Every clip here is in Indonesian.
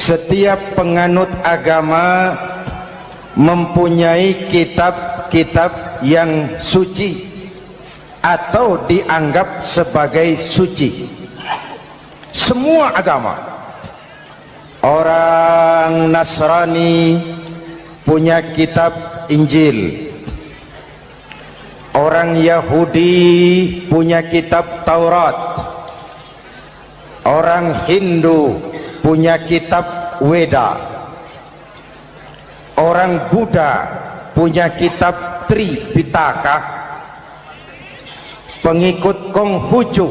Setiap penganut agama mempunyai kitab-kitab yang suci atau dianggap sebagai suci. Semua agama. Orang Nasrani punya kitab Injil. Orang Yahudi punya kitab Taurat. Orang Hindu punya kitab Weda. Orang Buddha punya kitab Tripitaka. Pengikut Konghucu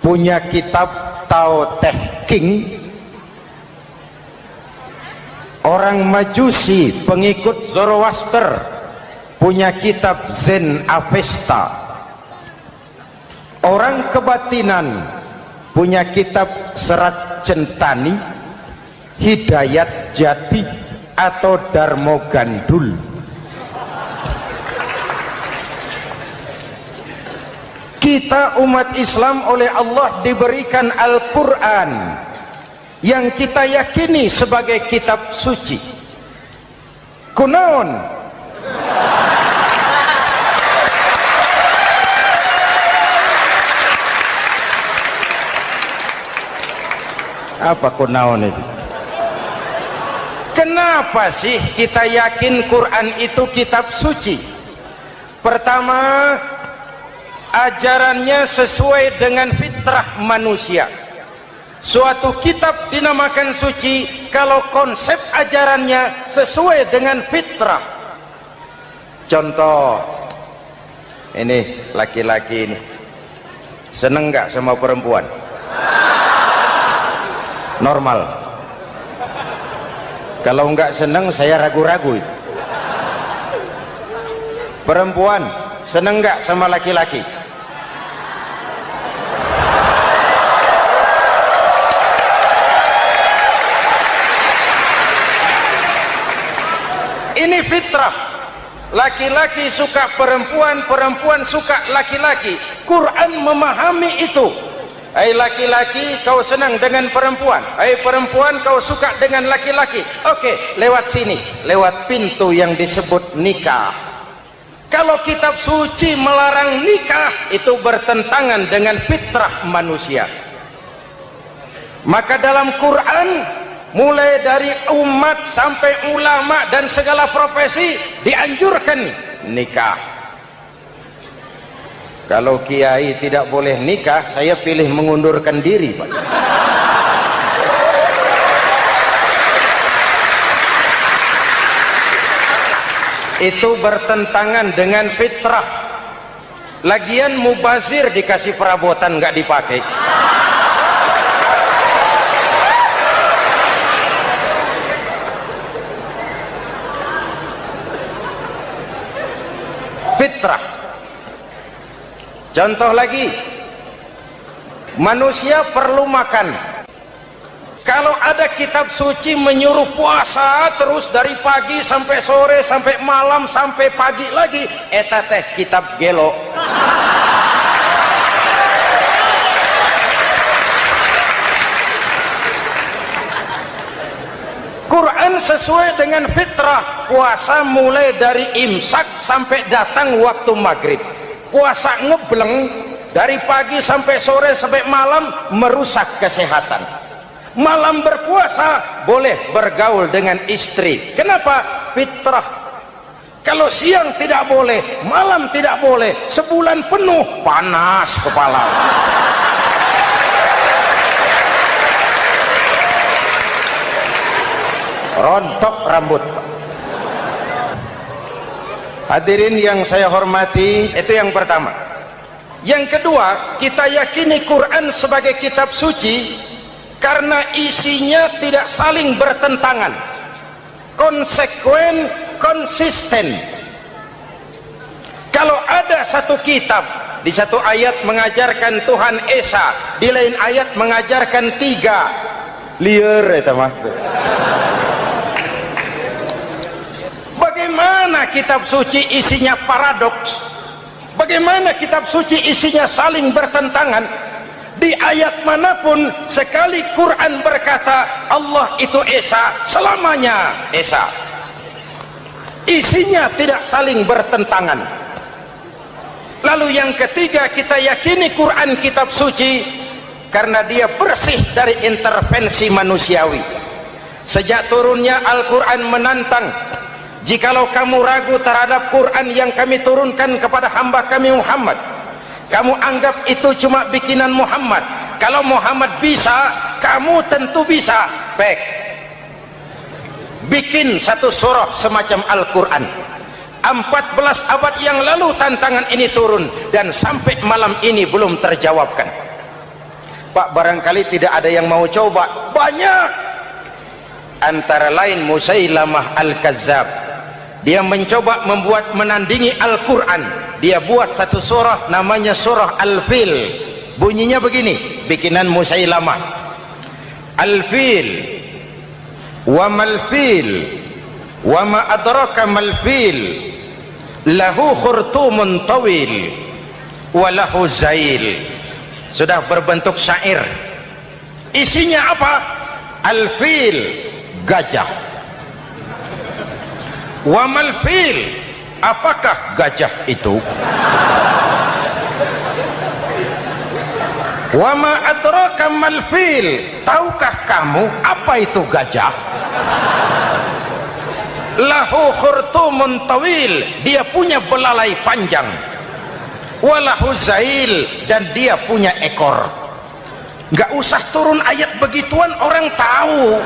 punya kitab Tao Te Ching. Orang Majusi pengikut Zoroaster punya kitab Zen Avesta. Orang kebatinan punya kitab Serat Centani, Hidayat Jati, atau Darmo Gandul. Kita umat Islam oleh Allah diberikan Al-Quran yang kita yakini sebagai kitab suci. Kunaon? Apa kunaon itu? Kenapa sih kita yakin Quran itu kitab suci? Pertama, ajarannya sesuai dengan fitrah manusia. Suatu kitab dinamakan suci kalau konsep ajarannya sesuai dengan fitrah. Contoh, ini laki-laki ini seneng nggak sama perempuan? Normal. Kalau nggak seneng saya ragu-ragu. Perempuan seneng nggak sama laki-laki? Ini fitrah. Laki-laki suka perempuan, perempuan suka laki-laki. Quran memahami itu. Hai laki-laki, kau senang dengan perempuan. Hai perempuan, kau suka dengan laki-laki. Oke, lewat sini, lewat pintu yang disebut nikah. Kalau kitab suci melarang nikah, itu bertentangan dengan fitrah manusia. Maka dalam Quran, mulai dari umat sampai ulama dan segala profesi dianjurkan nikah. Kalau kiai tidak boleh nikah, saya pilih mengundurkan diri, Pak. Itu bertentangan dengan fitrah. Lagian mubazir dikasih perabotan nggak dipakai. Fitrah. Contoh lagi, manusia perlu makan. Kalau ada kitab suci menyuruh puasa terus dari pagi sampai sore sampai malam sampai pagi lagi, eta teh kitab gelo. Quran sesuai dengan fitrah. Puasa mulai dari imsak sampai datang waktu maghrib. Puasa ngebleng dari pagi sampai sore sampai malam merusak kesehatan. Malam berpuasa boleh bergaul dengan istri. Kenapa? Fitrah. Kalau siang tidak boleh, malam tidak boleh, sebulan penuh panas kepala. Rontok rambut. Hadirin yang saya hormati, itu yang pertama. Yang kedua, kita yakini Quran sebagai kitab suci karena isinya tidak saling bertentangan, konsekuen, konsisten. Kalau ada satu kitab, di satu ayat mengajarkan Tuhan Esa, di lain ayat mengajarkan tiga, liar itu mah. Bagaimana kitab suci isinya paradoks? Bagaimana kitab suci isinya saling bertentangan? Di ayat manapun sekali Quran berkata Allah itu Esa, selamanya Esa. Isinya tidak saling bertentangan. Lalu yang ketiga, kita yakini Quran kitab suci karena dia bersih dari intervensi manusiawi. Sejak turunnya Al-Quran menantang, jikalau kamu ragu terhadap Quran yang kami turunkan kepada hamba kami Muhammad, kamu anggap itu cuma bikinan Muhammad. Kalau Muhammad bisa, kamu tentu bisa. Baik, bikin satu surah semacam Al-Quran. 14 abad yang lalu tantangan ini turun dan sampai malam ini belum terjawabkan. Pak, barangkali tidak ada yang mau coba. Banyak. Antara lain Musailamah Al-Kazzab, dia mencoba membuat menandingi Al-Quran. Dia buat satu surah namanya surah Al-Fil. Bunyinya begini, bikinan Musailamah. Al-Fil wa mal-fil wa ma adraka mal-fil lahu khurtumun tawil wa lahu zail. Sudah berbentuk syair. Isinya apa? Al-Fil, gajah. Wa mal-fil, apakah gajah itu? Wa ma adraka mal-fil, tahukah kamu apa itu gajah? Lahu khurtumun tawil, dia punya belalai panjang. Walahu zail, dan dia punya ekor. Nggak usah turun ayat begituan, orang tahu.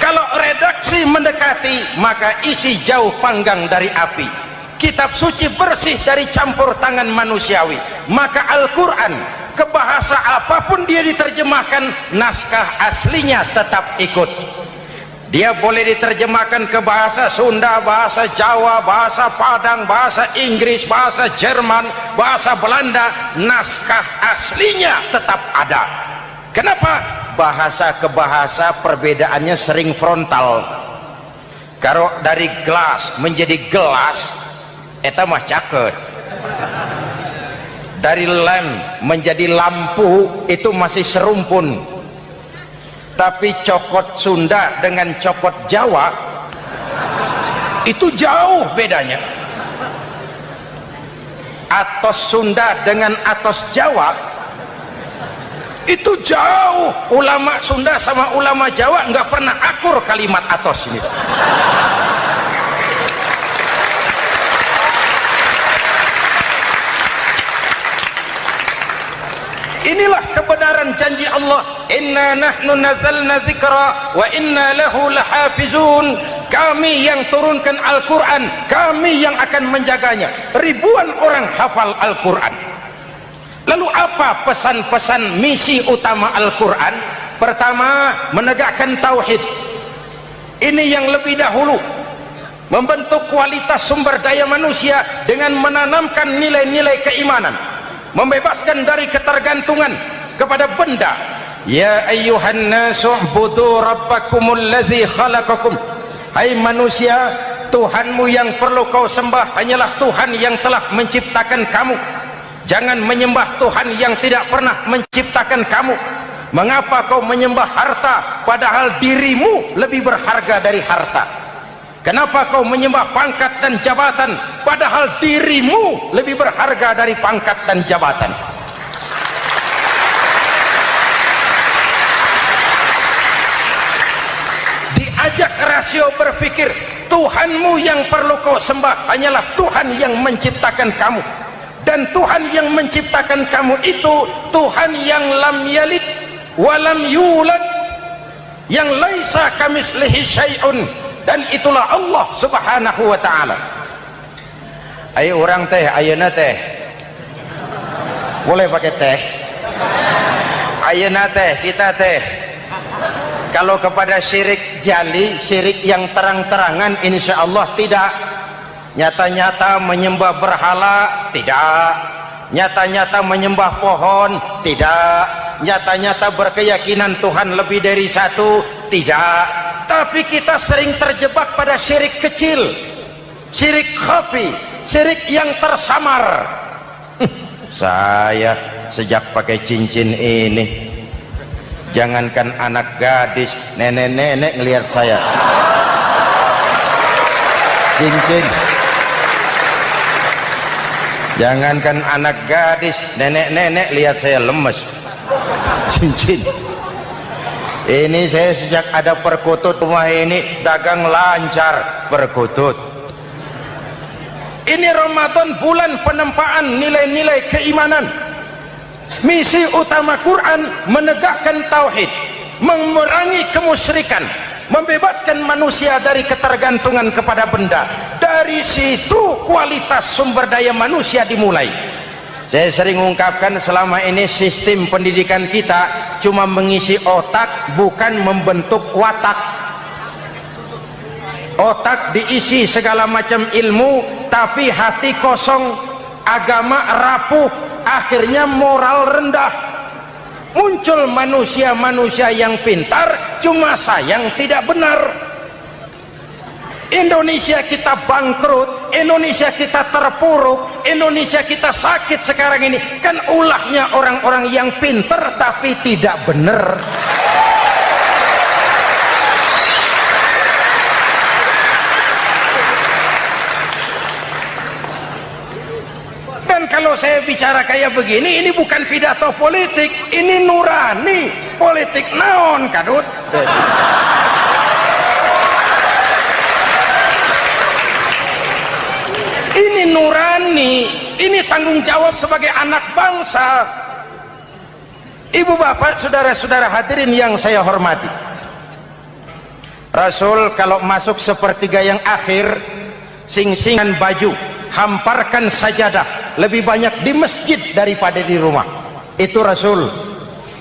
Kalau redaksi mendekati, maka isi jauh panggang dari api. Kitab suci bersih dari campur tangan manusiawi. Maka Al-Quran, ke bahasa apapun dia diterjemahkan, naskah aslinya tetap ikut. Dia boleh diterjemahkan ke bahasa Sunda, bahasa Jawa, bahasa Padang, bahasa Inggris, bahasa Jerman, bahasa Belanda, naskah aslinya tetap ada. Kenapa? Bahasa ke bahasa perbedaannya sering frontal. Kalau dari gelas menjadi gelas, eta mah caket. Dari lem menjadi lampu, itu masih serumpun. Tapi cokot Sunda dengan cokot Jawa itu jauh bedanya. Atos Sunda dengan atos Jawa itu jauh. Ulama Sunda sama ulama Jawa nggak pernah akur kalimat atos ini. Inilah kebenaran janji Allah, inna nahnu nazzalna dzikra wa inna lahu lahafizun. Kami yang turunkan Al-Quran, kami yang akan menjaganya. Ribuan orang hafal Al-Quran. Lalu apa pesan-pesan misi utama Al-Quran? Pertama, menegakkan tauhid. Ini yang lebih dahulu. Membentuk kualitas sumber daya manusia dengan menanamkan nilai-nilai keimanan. Membebaskan dari ketergantungan kepada benda. Ya ayyuhan nasu ubudu rabbakumul ladzi khalaqakum. Hai manusia, Tuhanmu yang perlu kau sembah hanyalah Tuhan yang telah menciptakan kamu. Jangan menyembah Tuhan yang tidak pernah menciptakan kamu. Mengapa kau menyembah harta padahal dirimu lebih berharga dari harta? Kenapa kau menyembah pangkat dan jabatan padahal dirimu lebih berharga dari pangkat dan jabatan? Diajak rasio berpikir, Tuhanmu yang perlu kau sembah hanyalah Tuhan yang menciptakan kamu. Dan Tuhan yang menciptakan kamu itu Tuhan yang lam yalid walam yulad, yang laisa kamislihi syai'un. Dan itulah Allah subhanahu wa ta'ala. Ayo orang teh, ayeuna teh boleh pakai teh. Ayeuna teh, kita teh kalau kepada syirik jali, syirik yang terang-terangan, insya Allah tidak. Nyata-nyata menyembah berhala, tidak. Nyata-nyata menyembah pohon, tidak. nyata-nyata berkeyakinan Tuhan lebih dari satu? Tidak. Tapi kita sering terjebak pada syirik kecil, syirik khafi, syirik yang tersamar. Saya sejak pakai cincin ini, jangankan anak gadis, nenek-nenek ngelihat saya cincin. Jangankan anak gadis, nenek-nenek lihat saya lemes cincin. Ini saya sejak ada perkutut rumah ini dagang lancar perkutut. Ini Ramadan bulan penempaan nilai-nilai keimanan. Misi utama Quran menegakkan tauhid, memerangi kemusyrikan, membebaskan manusia dari ketergantungan kepada benda. Dari situ kualitas sumber daya manusia dimulai. Saya sering ungkapkan selama ini sistem pendidikan kita cuma mengisi otak, bukan membentuk watak. Otak diisi segala macam ilmu, tapi hati kosong, agama rapuh, akhirnya moral rendah. Muncul manusia-manusia yang pintar, cuma sayang tidak benar. Indonesia kita bangkrut, Indonesia kita terpuruk, Indonesia kita sakit sekarang ini kan ulahnya orang-orang yang pintar tapi tidak benar. Kalau saya bicara kayak begini, ini bukan pidato politik, ini nurani. Politik naon kadut. Ini nurani, ini tanggung jawab sebagai anak bangsa. Ibu bapak, saudara-saudara hadirin yang saya hormati, Rasul kalau masuk sepertiga yang akhir, sing-singan baju, hamparkan sajadah, lebih banyak di masjid daripada di rumah. Itu Rasul.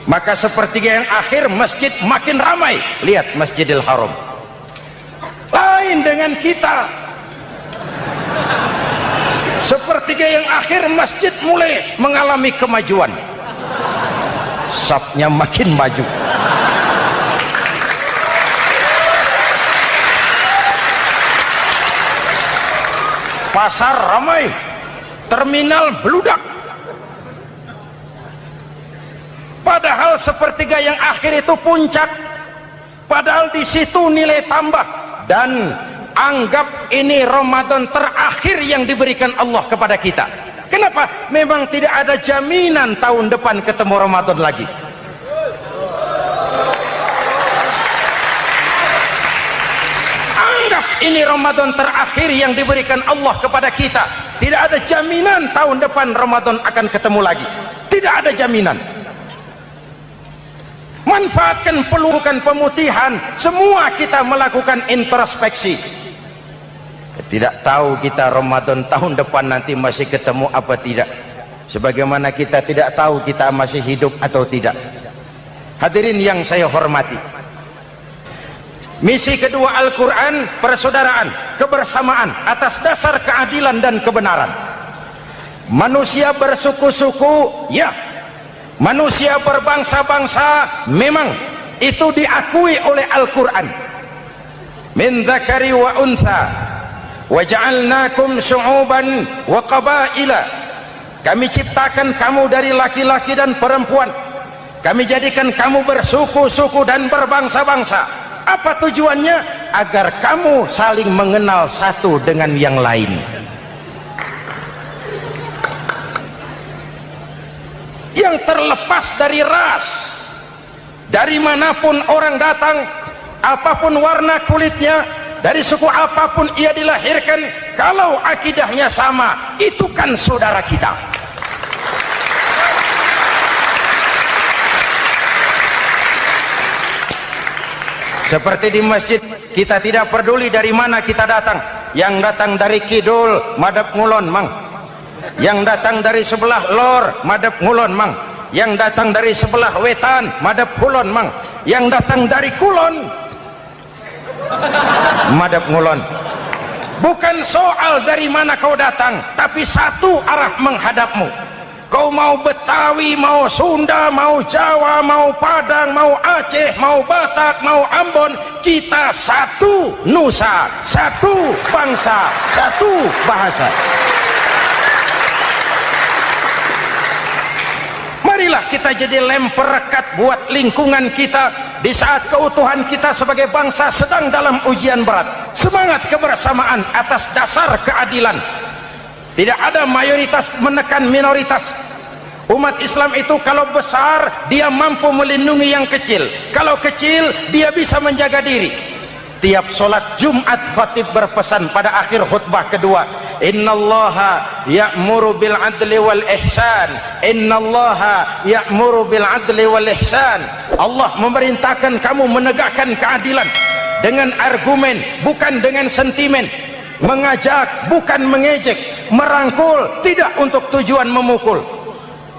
Maka sepertiga yang akhir masjid makin ramai. Lihat Masjidil Haram. Lain dengan kita. Sepertiga yang akhir masjid mulai mengalami kemajuan. Safnya makin maju. Pasar ramai, terminal beludak. Padahal sepertiga yang akhir itu puncak, padahal di situ nilai tambah. Dan anggap ini Ramadan terakhir yang diberikan Allah kepada kita. Kenapa? Memang tidak ada jaminan tahun depan ketemu Ramadan lagi. Ini Ramadan terakhir yang diberikan Allah kepada kita. Tidak ada jaminan tahun depan Ramadan akan ketemu lagi. Tidak ada jaminan. Manfaatkan pelukan pemutihan. Semua kita melakukan introspeksi. Tidak tahu kita Ramadan tahun depan nanti masih ketemu apa tidak. Sebagaimana kita tidak tahu kita masih hidup atau tidak. Hadirin yang saya hormati, misi kedua Al-Quran, persaudaraan, kebersamaan atas dasar keadilan dan kebenaran. Manusia bersuku-suku, ya. Manusia berbangsa-bangsa, memang itu diakui oleh Al-Quran. Min dzakari wa untha wa ja'alnakum syu'uban wa qabaila. Kami ciptakan kamu dari laki-laki dan perempuan. Kami jadikan kamu bersuku-suku dan berbangsa-bangsa. Apa tujuannya? Agar kamu saling mengenal satu dengan yang lain. Yang terlepas dari ras, dari manapun orang datang, apapun warna kulitnya, dari suku apapun ia dilahirkan, kalau akidahnya sama, itu kan saudara kita. Seperti di masjid, kita tidak peduli dari mana kita datang. Yang datang dari kidul, madhab ngulon mang. Yang datang dari sebelah lor, madhab ngulon mang. Yang datang dari sebelah wetan, madhab kulon mang. Yang datang dari kulon, madhab ngulon. Bukan soal dari mana kau datang, tapi satu arah menghadapmu. Kau mau Betawi, mau Sunda, mau Jawa, mau Padang, mau Aceh, mau Batak, mau Ambon, kita satu nusa, satu bangsa, satu bahasa. Marilah kita jadi lem perekat buat lingkungan kita di saat keutuhan kita sebagai bangsa sedang dalam ujian berat. Semangat kebersamaan atas dasar keadilan. Tidak ada mayoritas menekan minoritas. Umat Islam itu kalau besar dia mampu melindungi yang kecil, kalau kecil dia bisa menjaga diri. Tiap sholat Jumat khatib berpesan pada akhir khutbah kedua, innallaha ya'muru bil adli wal ihsan, innallaha ya'muru bil adli wal ihsan. Allah memerintahkan kamu menegakkan keadilan dengan argumen, bukan dengan sentimen, mengajak bukan mengejek, merangkul tidak untuk tujuan memukul.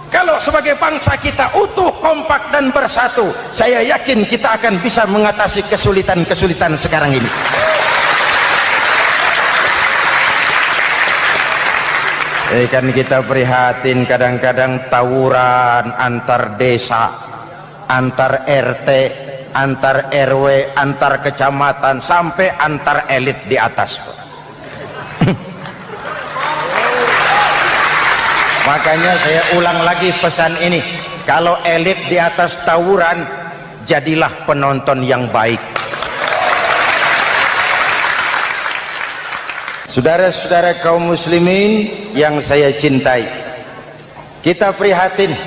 Kalau sebagai bangsa kita utuh, kompak dan bersatu, saya yakin kita akan bisa mengatasi kesulitan-kesulitan sekarang ini. Kan kita prihatin kadang-kadang tawuran antar desa, antar RT, antar RW, antar kecamatan, sampai antar elit di atas. Makanya saya ulang lagi pesan ini, kalau elit di atas tawuran, jadilah penonton yang baik. Saudara-saudara kaum muslimin yang saya cintai, kita prihatin,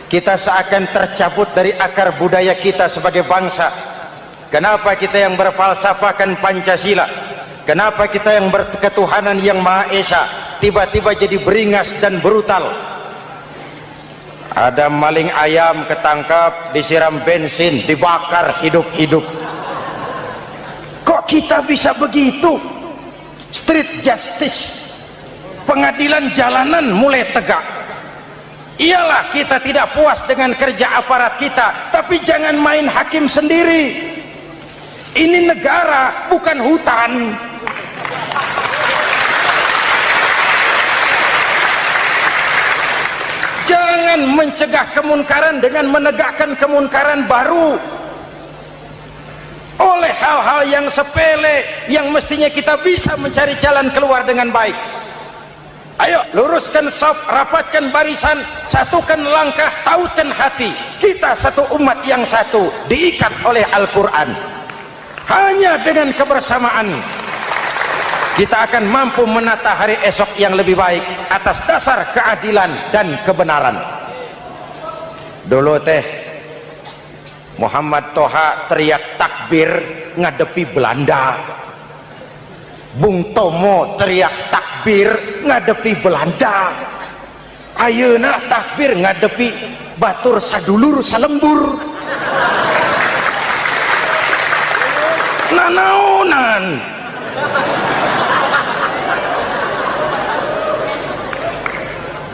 kita seakan tercabut dari akar budaya kita sebagai bangsa. Kenapa kita yang berfalsafahkan Pancasila, kenapa kita yang berketuhanan yang Maha Esa tiba-tiba jadi beringas dan brutal? Ada maling ayam ketangkap, disiram bensin, dibakar hidup-hidup. Kok kita bisa begitu? Street justice, pengadilan jalanan mulai tegak. Iyalah kita tidak puas dengan kerja aparat kita, tapi jangan main hakim sendiri. Ini negara, bukan hutan. Jangan mencegah kemunkaran dengan menegakkan kemunkaran baru. Oleh hal-hal yang sepele yang mestinya kita bisa mencari jalan keluar dengan baik. Ayo luruskan saf, rapatkan barisan, satukan langkah, tautkan hati. Kita satu umat yang satu, diikat oleh Al-Quran. Hanya dengan kebersamaan kita akan mampu menata hari esok yang lebih baik atas dasar keadilan dan kebenaran. Dulu Muhammad Toha teriak takbir ngadepi Belanda, Bung Tomo teriak takbir ngadepi Belanda, ayeuna takbir ngadepi batur sadulur salembur. Nanaonan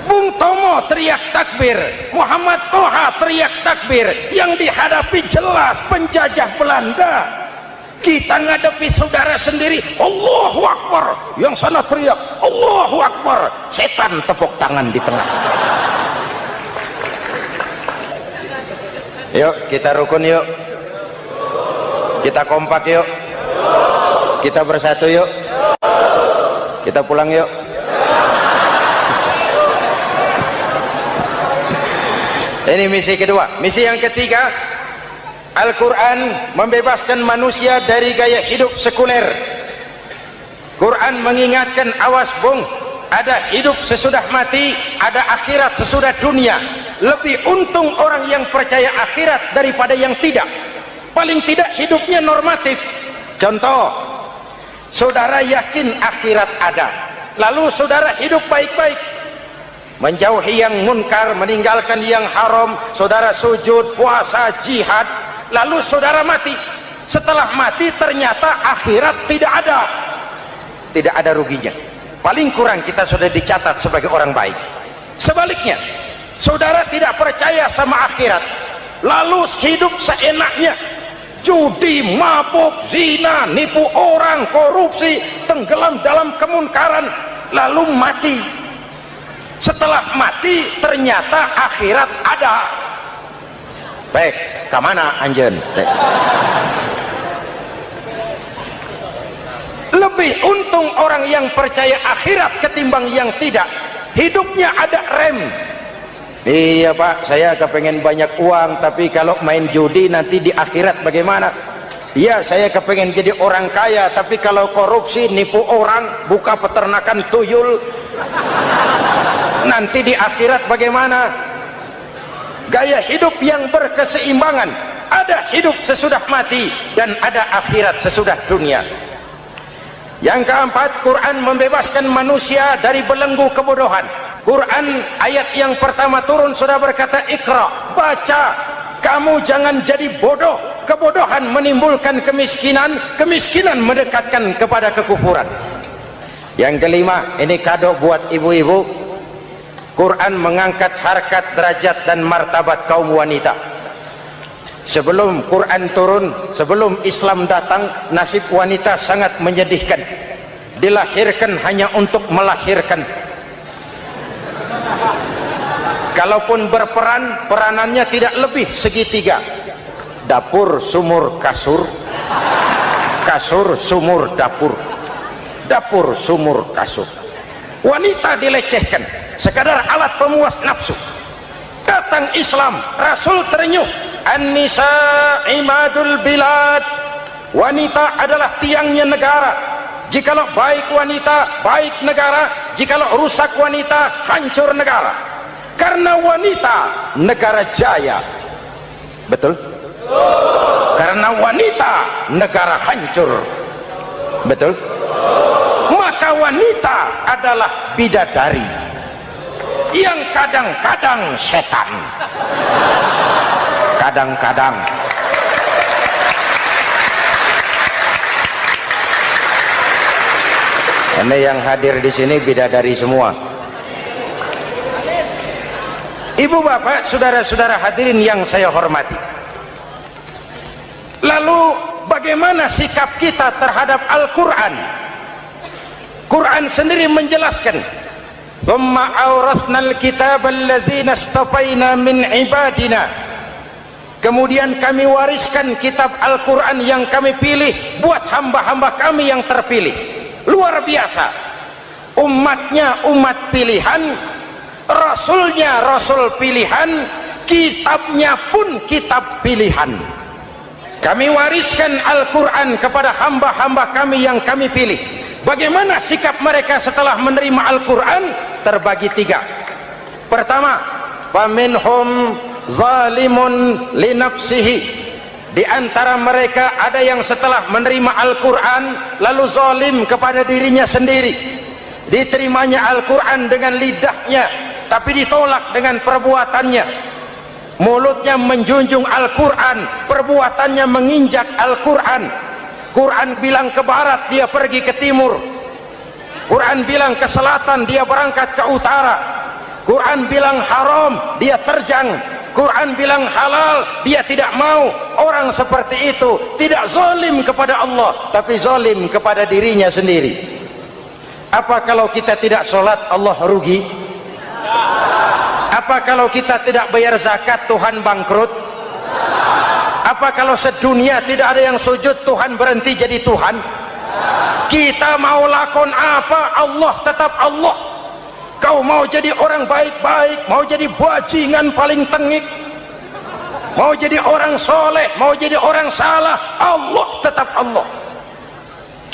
Bung Tomo teriak takbir, Muhammad Toha teriak takbir, yang dihadapi jelas penjajah Belanda. Kita ngadepi saudara sendiri, Allahu Akbar, yang sana teriak Allahu Akbar, setan tepuk tangan di tengah. Yuk kita rukun, yuk kita kompak, yuk kita bersatu, yuk kita pulang, yuk. Ini misi kedua. Misi yang ketiga, Al-Quran membebaskan manusia dari gaya hidup sekuler. Quran mengingatkan, awas bung, ada hidup sesudah mati, ada akhirat sesudah dunia. Lebih untung orang yang percaya akhirat daripada yang tidak. Paling tidak hidupnya normatif. Contoh, saudara yakin akhirat ada, lalu saudara hidup baik-baik, menjauhi yang munkar, meninggalkan yang haram, saudara sujud, puasa, jihad, lalu saudara mati. Setelah mati ternyata akhirat tidak ada ruginya. Paling kurang kita sudah dicatat sebagai orang baik. Sebaliknya, saudara tidak percaya sama akhirat, lalu hidup seenaknya, judi, mabuk, zina, nipu orang, korupsi, tenggelam dalam kemunkaran, lalu mati. Setelah mati ternyata akhirat ada. Baik, kemana anjen? Lebih untung orang yang percaya akhirat ketimbang yang tidak. Hidupnya ada rem. Iya Pak, saya kepengen banyak uang, tapi kalau main judi nanti di akhirat bagaimana? Iya, saya kepengen jadi orang kaya, tapi kalau korupsi, nipu orang, buka peternakan tuyul, nanti di akhirat bagaimana? Gaya hidup yang berkeseimbangan. Ada hidup sesudah mati dan ada akhirat sesudah dunia. Yang keempat, Quran membebaskan manusia dari belenggu kebodohan. Quran ayat yang pertama turun sudah berkata, Iqra, baca, kamu jangan jadi bodoh. Kebodohan menimbulkan kemiskinan, kemiskinan mendekatkan kepada kekufuran. Yang kelima, ini kado buat ibu-ibu. Quran mengangkat harkat, derajat dan martabat kaum wanita. Sebelum Quran turun, sebelum Islam datang, nasib wanita sangat menyedihkan. Dilahirkan hanya untuk melahirkan. Kalaupun berperan, peranannya tidak lebih segitiga. Dapur, sumur, kasur. Kasur, sumur, dapur. Dapur, sumur, kasur. Wanita dilecehkan, sekadar alat pemuas nafsu. Datang Islam, Rasul terenyuh. An-nisa imadul bilad. Wanita adalah tiangnya negara. Jikalau baik wanita, baik negara. Jikalau rusak wanita, hancur negara. Karena wanita, negara jaya. Betul? Karena wanita, negara hancur. Betul? Maka wanita adalah bidadari yang kadang-kadang setan. Kadang-kadang. Karena yang hadir di sini bidadari semua. Ibu bapak, saudara-saudara hadirin yang saya hormati. Lalu bagaimana sikap kita terhadap Al-Quran? Quran sendiri menjelaskan, "Tsumma awrasnal kitaba alladzina istafaina min ibadina." Kemudian kami wariskan kitab Al-Quran yang kami pilih buat hamba-hamba kami yang terpilih. Luar biasa. Umatnya umat pilihan, Rasulnya Rasul pilihan, kitabnya pun kitab pilihan. Kami wariskan Al-Quran kepada hamba-hamba kami yang kami pilih. Bagaimana sikap mereka setelah menerima Al-Quran? Terbagi tiga. Pertama, faminhum zalimun li nafsihi. Di antara mereka ada yang setelah menerima Al-Quran lalu zalim kepada dirinya sendiri. Diterimanya Al-Quran dengan lidahnya, tapi ditolak dengan perbuatannya. Mulutnya menjunjung Al-Quran, perbuatannya menginjak Al-Quran. Quran bilang ke barat, dia pergi ke timur. Quran bilang ke selatan, dia berangkat ke utara. Quran bilang haram, dia terjang. Quran bilang halal, dia tidak mau. Orang seperti itu tidak zalim kepada Allah, tapi zalim kepada dirinya sendiri. Apa kalau kita tidak sholat, Allah rugi? Apa kalau kita tidak bayar zakat, Tuhan bangkrut? Apa kalau sedunia tidak ada yang sujud, Tuhan berhenti jadi Tuhan? Kita mau lakon apa, Allah tetap Allah. Kau mau jadi orang baik-baik, mau jadi bajingan paling tengik, mau jadi orang soleh, mau jadi orang salah, Allah tetap Allah.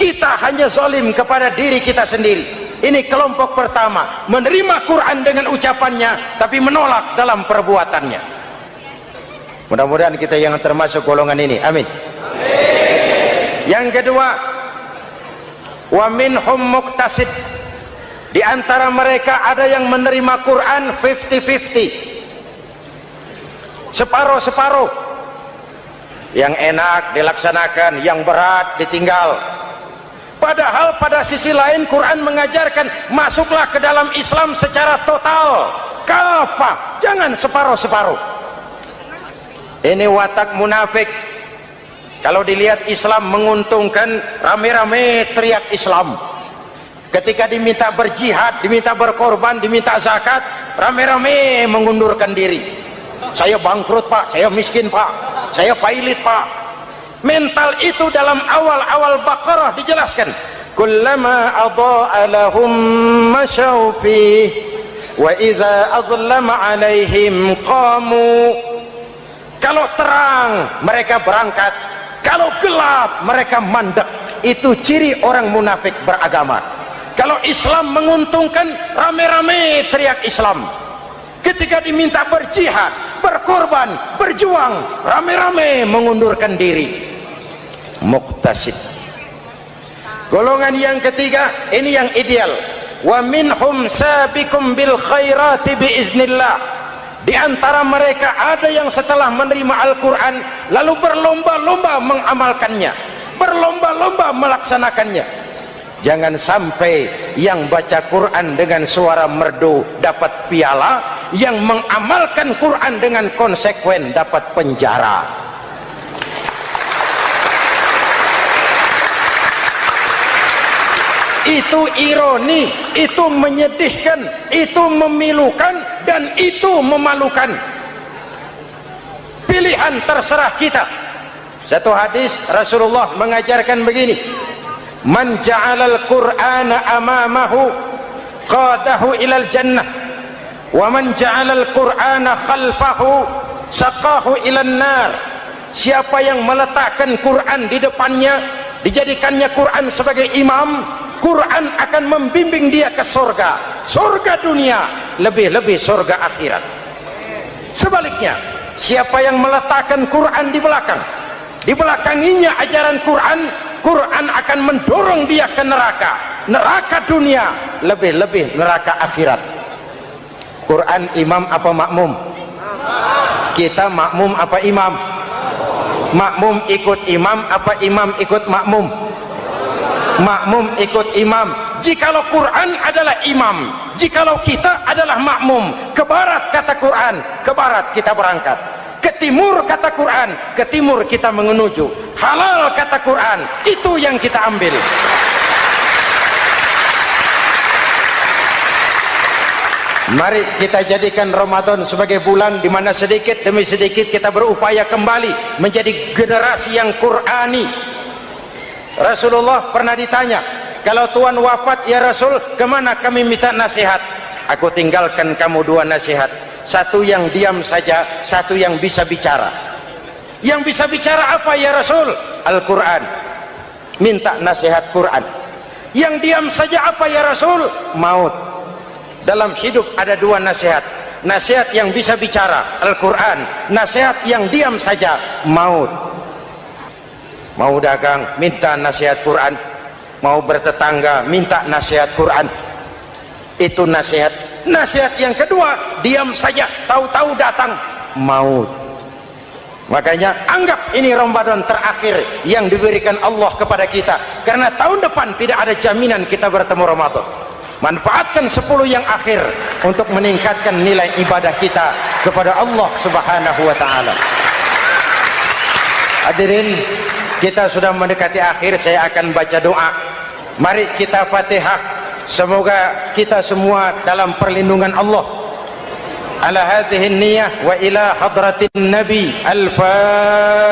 Kita hanya zalim kepada diri kita sendiri. Ini kelompok pertama, menerima Quran dengan ucapannya tapi menolak dalam perbuatannya. Mudah-mudahan kita yang termasuk golongan ini. Amin. Yang kedua, wa minhum muqtasid. Di antara mereka ada yang menerima Quran 50-50. Separuh-separuh. Yang enak dilaksanakan, yang berat ditinggal. Padahal pada sisi lain Quran mengajarkan masuklah ke dalam Islam secara total. Kafah, jangan separuh-separuh. Ini watak munafik. Kalau dilihat Islam menguntungkan, rame-rame teriak Islam. Ketika diminta berjihad, diminta berkorban, diminta zakat, rame-rame mengundurkan diri. Saya bangkrut pak, saya miskin pak, saya pailit pak. Mental itu dalam awal-awal Baqarah dijelaskan. Kullama adha'a lahum masyaw fih wa idza adlama alaihim qamu. Kalau terang mereka berangkat, kalau gelap mereka mandek. Itu ciri orang munafik beragama. Kalau Islam menguntungkan, rame-rame teriak Islam. Ketika diminta berjihad, berkorban, berjuang, rame-rame mengundurkan diri. Muqtasid. Golongan yang ketiga, ini yang ideal. Wa minhum sabiqum bil khairati biiznillah. Di antara mereka ada yang setelah menerima Al-Quran lalu berlomba-lomba mengamalkannya, berlomba-lomba melaksanakannya. Jangan sampai yang baca Quran dengan suara merdu dapat piala, yang mengamalkan Quran dengan konsekuen dapat penjara. Itu ironi, itu menyedihkan, itu memilukan, dan itu memalukan. Pilihan terserah kita. Satu hadis Rasulullah mengajarkan begini: man ja'alal qur'ana amamahu qadahu ilal jannah wa man ja'alal qur'ana khalfahu saqahu ilan nar. Siapa yang meletakkan Quran di depannya, dijadikannya Quran sebagai imam, Quran akan membimbing dia ke surga, surga dunia, lebih-lebih surga akhirat. Sebaliknya, siapa yang meletakkan Quran di belakang, dibelakanginya ajaran Quran, Quran akan mendorong dia ke neraka, neraka dunia, lebih-lebih neraka akhirat. Quran imam apa makmum? Kita makmum apa imam? Makmum ikut imam apa imam ikut makmum? Makmum ikut imam. Jikalau Quran adalah imam, jikalau kita adalah makmum, ke barat kata Quran, ke barat kita berangkat. Ke timur kata Quran, ke timur kita menuju. Halal kata Quran, itu yang kita ambil. Mari kita jadikan Ramadan sebagai bulan di mana sedikit demi sedikit kita berupaya kembali menjadi generasi yang Qurani. Rasulullah pernah ditanya, kalau Tuhan wafat ya Rasul, kemana kami minta nasihat? Aku tinggalkan kamu dua nasihat, satu yang diam saja, satu yang bisa bicara. Yang bisa bicara apa ya Rasul? Al-Quran. Minta nasihat Quran. Yang diam saja apa ya Rasul? Maut. Dalam hidup ada dua nasihat, nasihat yang bisa bicara Al-Quran, nasihat yang diam saja maut. Mau dagang minta nasihat Quran, mau bertetangga minta nasihat Quran. Itu nasihat. Nasihat yang kedua, diam saja, tahu-tahu datang maut. Makanya anggap ini Ramadan terakhir yang diberikan Allah kepada kita, karena tahun depan tidak ada jaminan kita bertemu Ramadan. Manfaatkan 10 yang akhir untuk meningkatkan nilai ibadah kita kepada Allah Subhanahu wa taala. Hadirin, kita sudah mendekati akhir, saya akan baca doa. Mari kita Fatihah. Semoga kita semua dalam perlindungan Allah. Ala hadhihi niyah wa ila hadratin Nabi. Al-Fatihah.